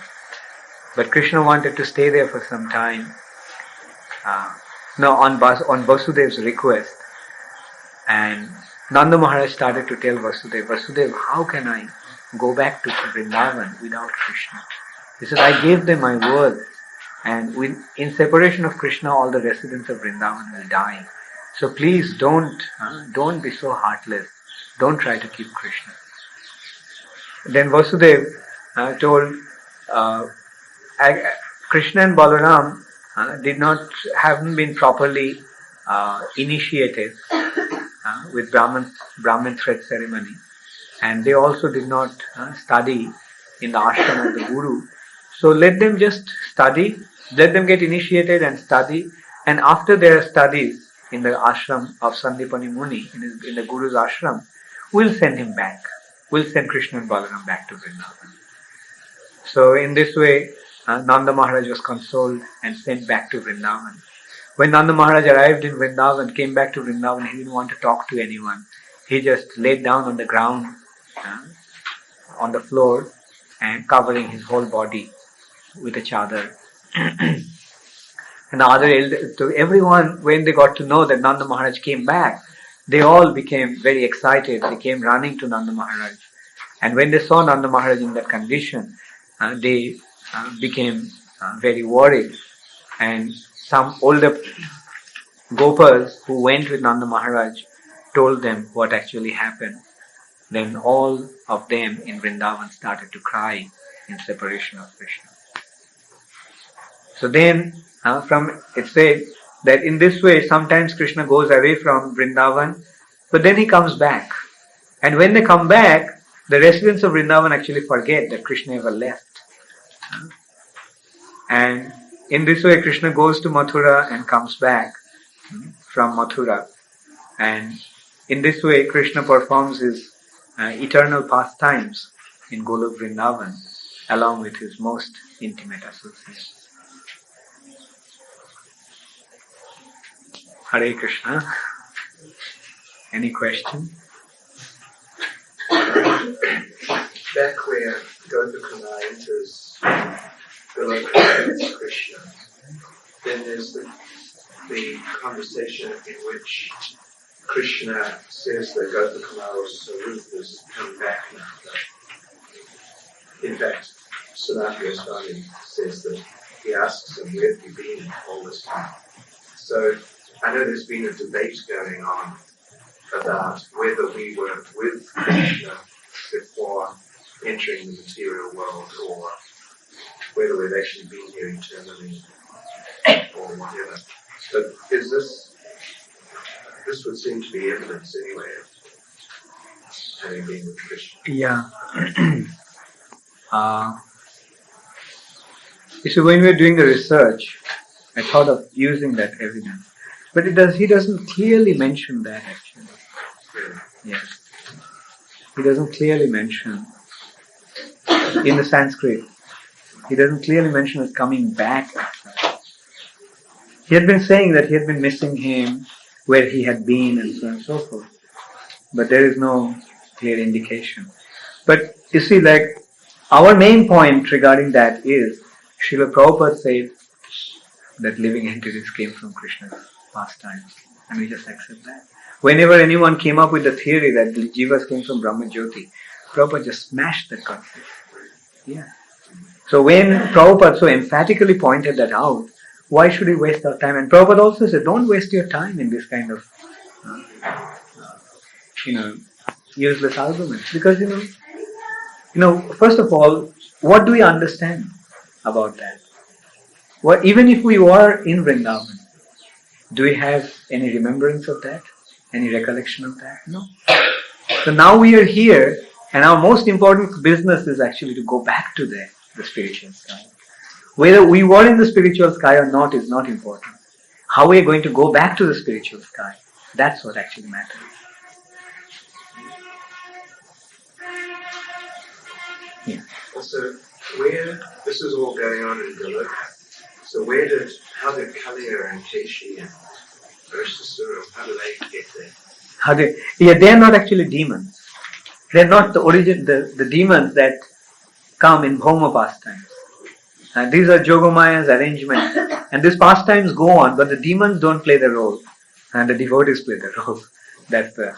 But Krishna wanted to stay there for some time. On Vasudev's request. And Nanda Maharaj started to tell Vasudeva, how can I go back to Vrindavan without Krishna? He said, I gave them my word, and in separation of Krishna, all the residents of Vrindavan will die. So please don't be so heartless. Don't try to keep Krishna. Then Vasudeva told Krishna and Balaram haven't been properly initiated with Brahman thread ceremony, and they also did not study in the ashram of the Guru. So let them just study, let them get initiated and study, and after their studies in the ashram of Sandipani Muni, in the Guru's ashram, we'll send him back. We'll send Krishna and Balaram back to Vrindavan. So in this way, Nanda Maharaj was consoled and sent back to Vrindavan. When Nanda Maharaj arrived in Vrindavan, came back to Vrindavan, he didn't want to talk to anyone. He just laid down on the ground, on the floor, and covering his whole body with a chadar. And the other elders, so everyone, when they got to know that Nanda Maharaj came back, they all became very excited. They came running to Nanda Maharaj. And when they saw Nanda Maharaj in that condition, they became very worried, and some older Gopas who went with Nanda Maharaj told them what actually happened. Then all of them in Vrindavan started to cry in separation of Krishna. So then, it said that in this way, sometimes Krishna goes away from Vrindavan, but then he comes back. And when they come back, the residents of Vrindavan actually forget that Krishna ever left. And in this way, Krishna goes to Mathura and comes back from Mathura. And in this way, Krishna performs his eternal pastimes in Golok Vrindavan along with his most intimate associates. Hare Krishna. Any question? Back where Gopakula enters Krishna, then there's the conversation in which Krishna says that Gopakula's Sarup has come back now. In fact, Sanatana Swami says that he asks him, where have you been all this time? So I know there's been a debate going on about whether we were with Krishna before entering the material world, or whether we've actually been here eternally, or whatever. But is this would seem to be evidence anyway of having been with Krishna. Yeah. You see, when we were doing the research, I thought of using that evidence. But he doesn't clearly mention that actually. Really? Yes. He doesn't clearly mention in the Sanskrit. He doesn't clearly mention us coming back. He had been saying that he had been missing him, where he had been, and so on and so forth. But there is no clear indication. But you see, like, our main point regarding that is, Srila Prabhupada said that living entities came from Krishna's pastimes, and we just accept that. Whenever anyone came up with the theory that the jivas came from Brahma Jyoti, Prabhupada just smashed that concept. Yeah. So when Prabhupada so emphatically pointed that out, why should we waste our time? And Prabhupada also said, don't waste your time in this kind of, useless arguments. Because, first of all, what do we understand about that? Well, even if we were in Vrindavan, do we have any remembrance of that? Any recollection of that? No. So now we are here, and our most important business is actually to go back to the spiritual sky. Whether we were in the spiritual sky or not is not important. How we are going to go back to the spiritual sky, that's what actually matters. Yeah. Also, this is all going on in Goloka. So how did Kaliya and Keshi and Ursasura, how do they get there? They are not actually demons. They are not the demons that come in Bhoma pastimes. These are Jogomaya's arrangements. And these pastimes go on, but the demons don't play the role. And the devotees play the role. That's the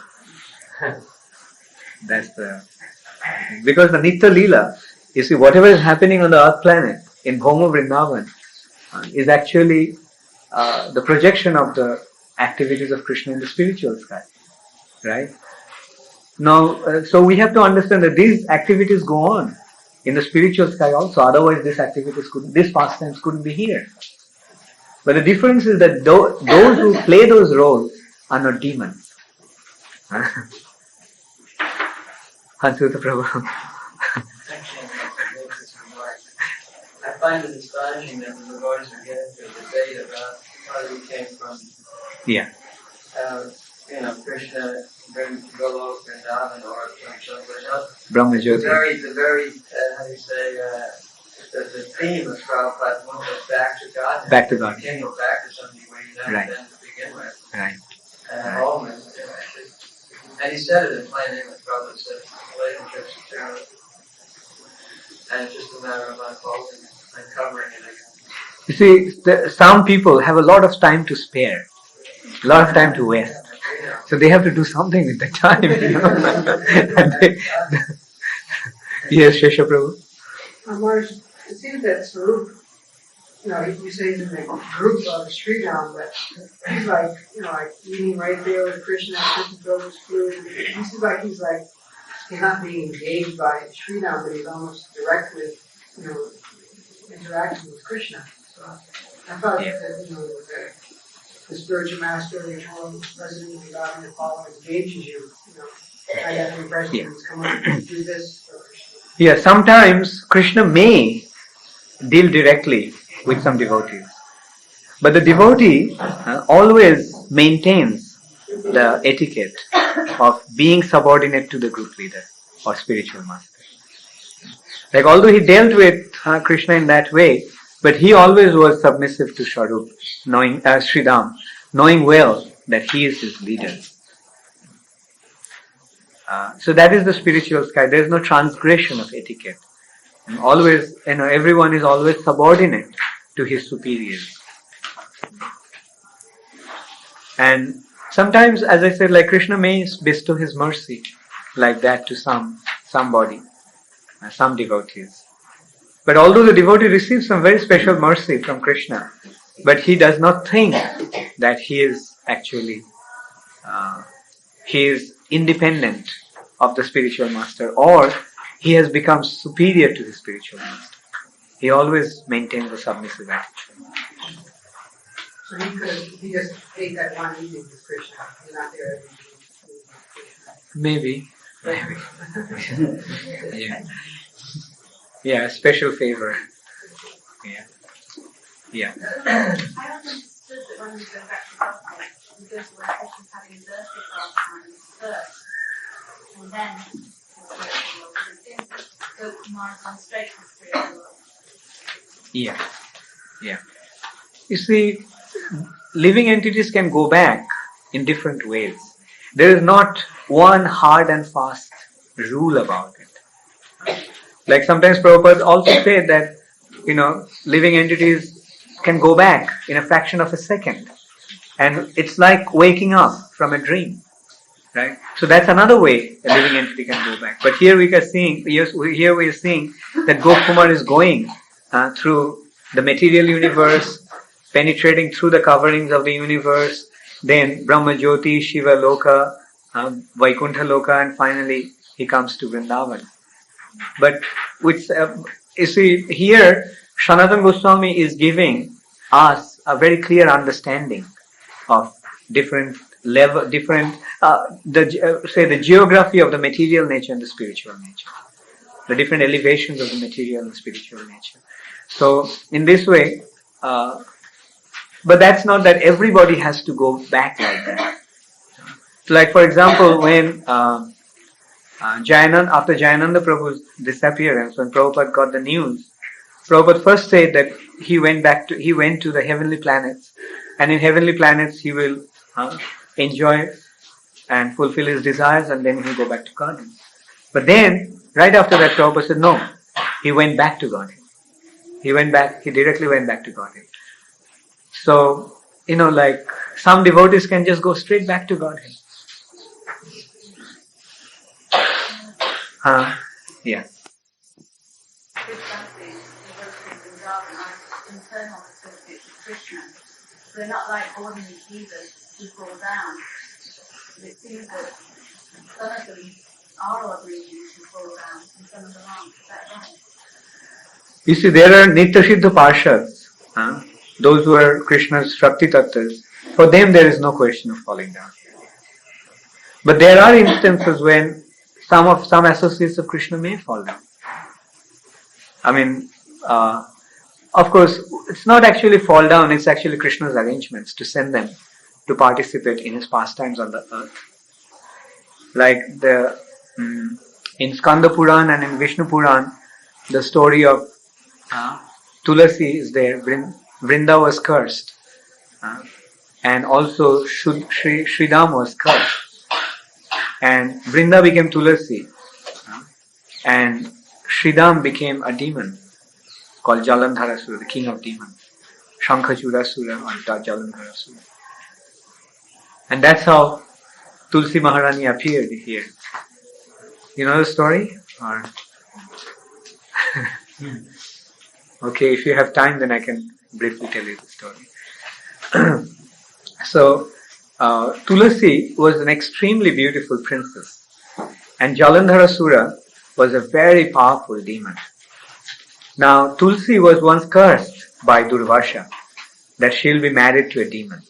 because the Nitya Leela, you see, whatever is happening on the earth planet in Bhoma Vrindavan is actually the projection of the activities of Krishna in the spiritual sky. Right? Now, so we have to understand that these activities go on in the spiritual sky also. Otherwise, these pastimes couldn't be here. But the difference is that those who play those roles are not demons. Hansuta Prabhu. I find it astonishing that the devotees are getting to a debate about where we came from. Yeah. Krishna, Golok, Vrindavan, or someplace else. Brahmajyoti. The very, the theme of Prabhupada's movement is back to God. Back to God. Continue back to something where you never Right. been to begin with. Right. Home and he said it in plain English. Prabhupada said relationships to Charu. And it's just a matter of unfolding it, uncovering it again. You see, some people have a lot of time to spare, a lot of time to waste. So they have to do something with the time, Yes, Shesha Prabhu. Maharaj, it seems that Swarup, you say he's in the group of Sridham, but he's like eating right there with Krishna, Krishna throws his food. He seems like he's not being engaged by Sridham, but he's almost directly, interacting with Krishna. So I thought that, the spiritual master, resident of God in the following engages you, I got the impression he's coming to do this. Yeah, sometimes Krishna may deal directly with some devotees. But the devotee always maintains the etiquette of being subordinate to the group leader or spiritual master. Like although he dealt with Krishna in that way, but he always was submissive to Charu, Sridham, knowing well that he is his leader. So that is the spiritual sky. There is no transgression of etiquette. And always, everyone is always subordinate to his superiors. And sometimes, as I said, like Krishna may bestow his mercy like that to somebody, some devotees. But although the devotee receives some very special mercy from Krishna, but he does not think that he is actually, he is independent of the spiritual master, or he has become superior to the spiritual master. He always maintains a submissive attitude. So he just ate that one evening with Krishna. He's not there every Maybe. Yeah, special favor. Yeah. I understood that when we go back to Bhakti, we go to where Krishna's having his birthday pastime first, and then the spiritual world. But it seems that Kumar has gone straight to the spiritual world. Yeah. You see, living entities can go back in different ways. There is not one hard and fast rule about it. Like sometimes Prabhupada also said that, living entities can go back in a fraction of a second. And it's like waking up from a dream. Right? So that's another way a living entity can go back. But here we are seeing that Gokumar is going through the material universe, penetrating through the coverings of the universe, then Brahma Jyoti, Shiva Loka, Vaikuntha Loka, and finally he comes to Vrindavan. But with, you see, here Sanatana Goswami is giving us a very clear understanding of different level, the geography of the material nature and the spiritual nature, the different elevations of the material and spiritual nature. So in this way, but that's not that everybody has to go back like that. So like for example, when after Jayananda Prabhu's disappearance, when Prabhupada got the news, Prabhupada first said that he went to the heavenly planets, and in heavenly planets he will enjoy and fulfill his desires, and then he'll go back to Godhead. But then, right after that, Prabhupada said no, he went back to Godhead. He directly went back to Godhead. So, like some devotees can just go straight back to Godhead. Yeah. Internal associates with Krishna. So they're not like ordinary Jesus who fall down. But it seems that some of them are ordinary Jews who fall down, and some of them aren't. Is that right? You see, there are Nitya Siddha Parshads, those who are Krishna's Shakti Tattas. For them, there is no question of falling down. But there are instances when some associates of Krishna may fall down. I mean, of course, it's not actually fall down, it's actually Krishna's arrangements to send them to participate in his pastimes on the earth. Like in Skanda Puran and in Vishnu Puran, the story of Tulasi is there. Vrinda was cursed. And also Sridham was cursed. And Vrinda became Tulasi. And Sridham became a demon called Jalandharasura, the king of demons. Shankhachurasura or Jalandharasura. And that's how Tulsi Maharani appeared here. You know the story? Or okay, if you have time, then I can briefly tell you the story. So, Tulasi was an extremely beautiful princess, and Jalandharasura was a very powerful demon. Now, Tulsi was once cursed by Durvasha that she'll be married to a demon.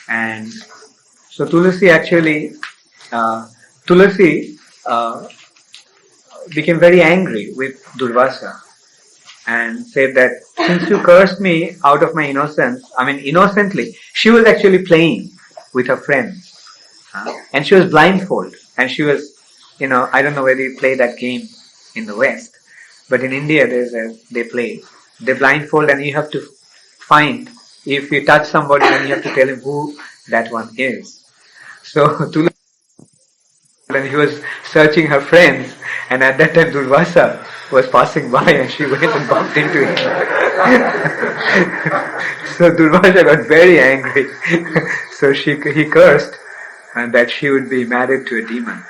And so Tulasi became very angry with Durvasa and said that since you cursed me out of my innocence, innocently, she was actually playing with her friends. And she was blindfolded. And she was, I don't know whether you play that game in the West, but in India they play. They blindfold and you have to find, if you touch somebody, then you have to tell him who that one is. So Tulasi, and he was searching her friends, and at that time Durvasa was passing by and she went and bumped into him. So Durvasa got very angry. So he cursed and that she would be married to a demon.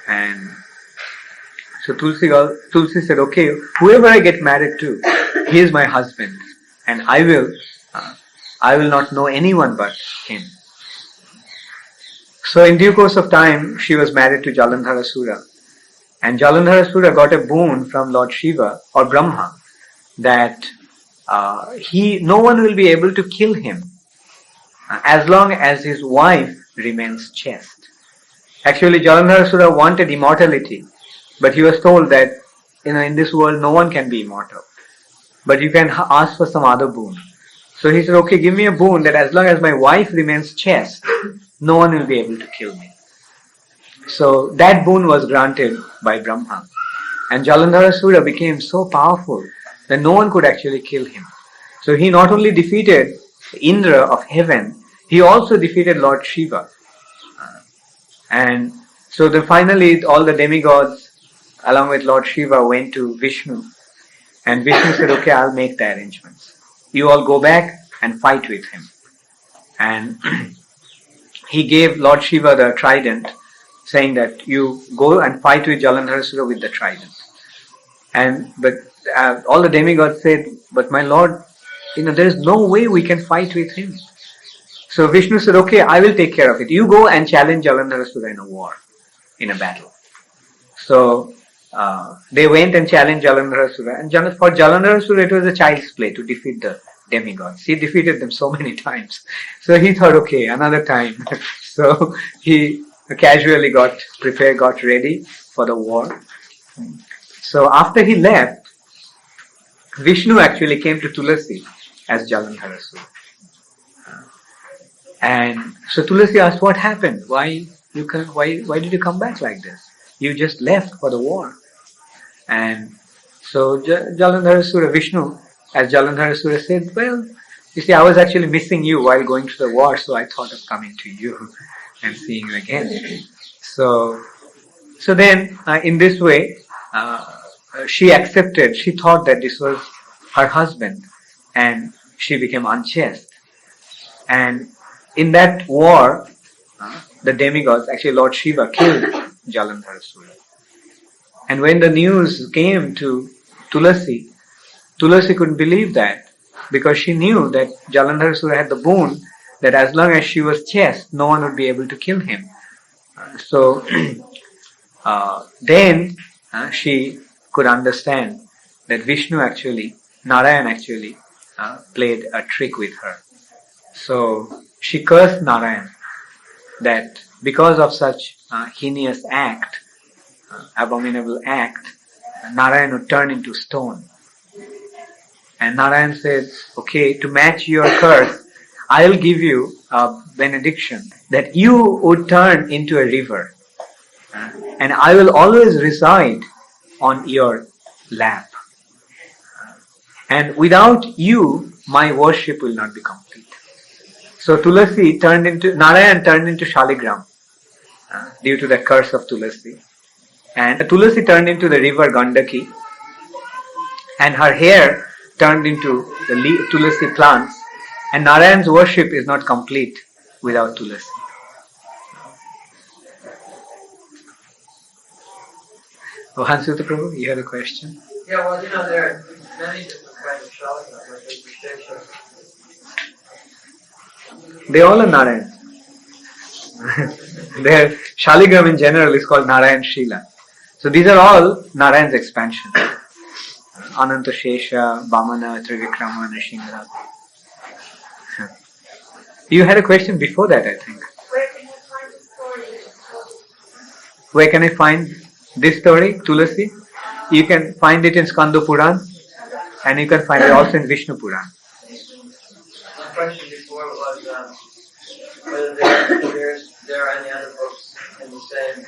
And so Tulsi said, okay, whoever I get married to, he is my husband, and I will not know anyone but him. So in due course of time, she was married to Jalandharasura. And Jalandharasura got a boon from Lord Shiva or Brahma that no one will be able to kill him as long as his wife remains chaste. Actually, Jalandharasura wanted immortality, but he was told that in this world no one can be immortal, but you can ask for some other boon. So he said, okay, give me a boon that as long as my wife remains chaste, no one will be able to kill me. So that boon was granted by Brahma. And Jalandharasura became so powerful that no one could actually kill him. So he not only defeated Indra of heaven, he also defeated Lord Shiva. And so finally all the demigods along with Lord Shiva went to Vishnu. And Vishnu said, okay, I'll make the arrangements. You all go back and fight with him. And he gave Lord Shiva the trident, saying that you go and fight with Jalandharasura with the trident. But all the demigods said, but my Lord, there is no way we can fight with him. So Vishnu said, okay, I will take care of it. You go and challenge Jalandharasura in a war, in a battle. So they went and challenged Jalandharasura. And for Jalandharasura, it was a child's play to defeat the demigods. He defeated them so many times. So he thought, okay, another time. So he casually got prepared, got ready for the war. So after he left, Vishnu actually came to Tulasi as Jalandharasura. And so Tulasi asked, what happened? Why did you come back like this? You just left for the war. And so Jalandharasura, Vishnu, as Jalandharasura said, well, you see, I was actually missing you while going to the war, so I thought of coming to you and seeing you again. So then, in this way, she accepted, she thought that this was her husband, and she became unchaste. And in that war, the demigods, actually Lord Shiva, killed Jalandharasura. And when the news came to Tulasi, Tulasi couldn't believe that, because she knew that Jalandharasura had the boon that as long as she was chaste, no one would be able to kill him. So then she could understand that Vishnu actually, Narayan actually played a trick with her. So she cursed Narayan that because of such heinous act, abominable act, Narayan would turn into stone. And Narayan said, okay, to match your curse, I'll give you a benediction that you would turn into a river. And I will always reside on your lap. And without you, my worship will not be complete. So Narayan turned into Shaligram due to the curse of Tulasi. And Tulasi turned into the river Gandaki. And her hair turned into the Tulasi plants. And Narayan's worship is not complete without Tulasi. Oh, Hansuta Prabhu, you had a question? Yeah, well, there are many different kinds of Shaligram, like Abhista-Labha. They all are Narayan. Their Shaligram in general is called Narayan Shila. So these are all Narayan's expansion. Ananta Shesha, Vamana, Trivikrama, Nrsimha. You had a question before that, I think. Where can you find the story? Where can I find this story, Tulasi? You can find it in Skanda Puran, and you can find it also in Vishnu Puran. My question before was whether there are any other books in the same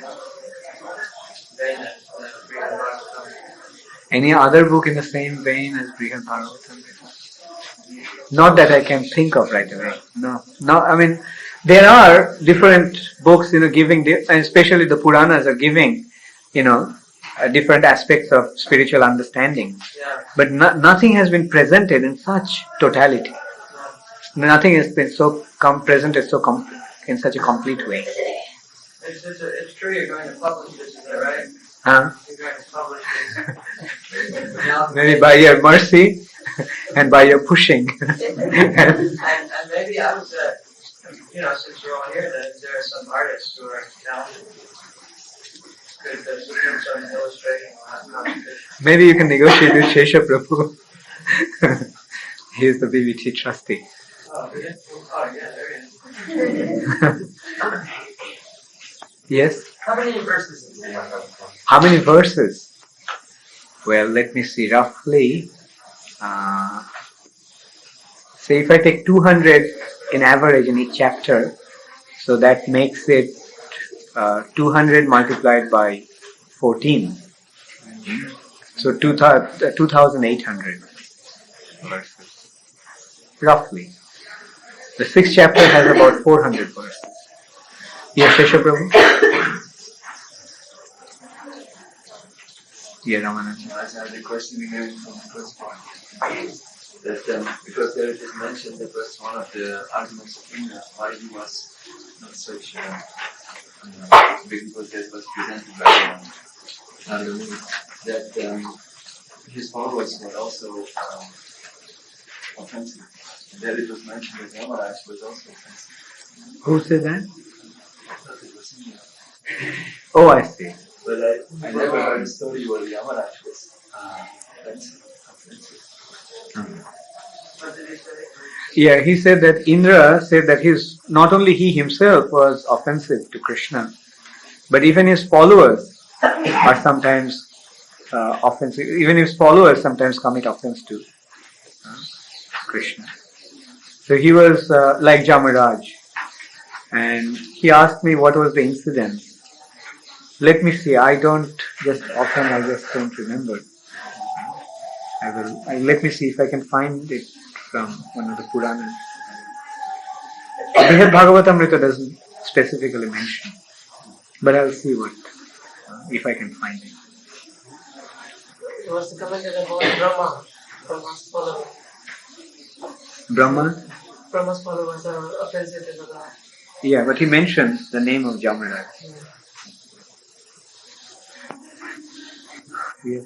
vein as Brihad Bhagavatamrta. Any other book in the same vein as Brihad Bhagavatamrta? Not that I can think of right away. No. I mean, there are different books, giving, and especially the Puranas are giving, different aspects of spiritual understanding. Yeah. But nothing has been presented in such totality. Nothing has been presented in such a complete way. It's true you're going to publish this, is that right? Huh? You're going to publish this. Maybe by your mercy and by your pushing. and maybe I was, since you're all here, that there are some artists who are talented. Could submit some illustration on that. Maybe you can negotiate with Shesha Prabhu. He is the BBT trustee. Oh, really? Oh, yeah, there is. Yes? How many verses do you have? How many verses? Well, let me see. Roughly, say if I take 200 in average in each chapter, so that makes it 200 multiplied by 14. So 2,800 verses. Roughly. The 6th chapter has about 400 verses. Yes, Shesha Prabhu? Yeah, Ramananda. I have the question again from the first part. That because there it is mentioned that was one of the arguments of Indra, why he was not such because that was presented by Nandamuni, that his followers were also offensive. And there it was mentioned that Yamaraj was also offensive. Who said that? But it was Indra. Oh, I see. But I never heard a story where Yamaraj was offensive. What did he say? Yeah, he said that Indra said that not only he himself was offensive to Krishna, but even his followers are sometimes offensive. Even his followers sometimes commit offense to Krishna. So he was like Jamaraj, and he asked me what was the incident. Let me see. I just don't remember. Let me see if I can find it from one of the Puranas. Brihad Bhagavatamrta doesn't specifically mention, but I'll see if I can find it. It was commented about Brahma. Brahma's followers. Brahma's followers are offensive to the God. Yeah, but he mentions the name of Jamaraj. Yeah. Yeah.